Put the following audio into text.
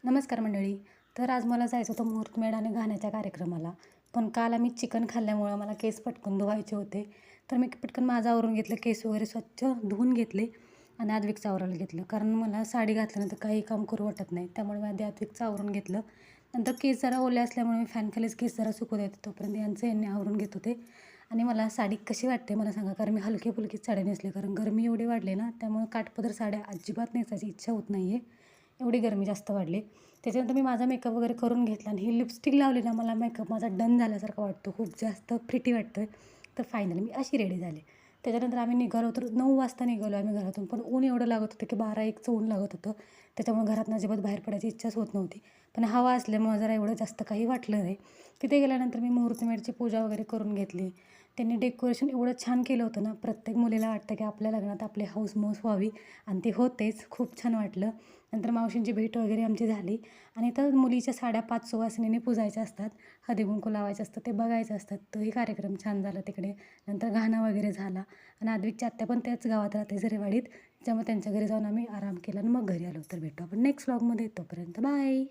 नमस्कार मंडळी. तर आज मला जायचं होतं मुहूर्तमेढ आणि गाण्याच्या कार्यक्रमाला. पण काल आम्ही चिकन खाल्ल्यामुळं मला केस पटकन धुवायचे होते. तर मी पटकन माझं आवरून घेतलं, केस वगैरे स्वच्छ धुवून घेतले आणि अद्विकचं आवरायला घेतलं. कारण मला साडी घातल्यानंतर काही काम करू वाटत नाही. त्यामुळे मी आधी अद्विकचं आवरून घेतलं. नंतर केस जरा ओले असल्यामुळे मी फॅनखालीच केस जरा सुकू देते. तोपर्यंत यांनी आवरून घेत होते. आणि मला साडी कशी वाटते मला सांगा. कारण मी हलकी-फुलकीच साड्या नेसले. कारण गरमी एवढी वाढली ना, त्यामुळे काठपदर साड्या अजिबात नेसायची इच्छा होत नाही आहे. एवढी गरमी जास्त वाढली. त्याच्यानंतर मी माझा मेकअप वगैरे करून घेतला आणि ही लिपस्टिक लावली ना, मला मेकअप माझा डन झाल्यासारखा वाटतो. खूप जास्त प्रिटी वाटतं आहे. तर फायनली मी अशी रेडी झाले. त्याच्यानंतर आम्ही निघालो तर 9 वाजता निघालो आम्ही घरातून. पण ऊन एवढं लागत होतं की 12-1चं ऊन लागत होतं. त्याच्यामुळे घरातून अजिबात बाहेर पडायची इच्छाच होत नव्हती. पण हवा असल्यामुळं जरा एवढं जास्त काही वाटलं नाही. तिथे गेल्यानंतर मी मुहूर्तमेढची पूजा वगैरे करून घेतली. त्यांनी डेकोरेशन एवढं छान केलं होतं ना, प्रत्येक मुलीला वाटतं की आपल्या लग्नात आपली हौस-मौस व्हावी आणि ती होतेच. खूप छान वाटलं. नंतर मावशींची भेट वगैरे आमची झाली आणि तर मुलीच्या साड्या 5 सुवासिनींनी पुजायच्या असतात, हळदी-कुंकू लावायचं असतं, ते बघायचं असतात. तोही कार्यक्रम छान झाला तिकडे. नंतर गाणं वगैरे झाला आणि अद्विकची आत्या पण त्याच गावात राहते झरेवाडीत. त्यामुळे त्यांच्या घरी जाऊन आम्ही आराम केला आणि मग घरी आलो. तर भेटू आपण नेक्स्ट व्लॉगमध्ये. तोपर्यंत बाय.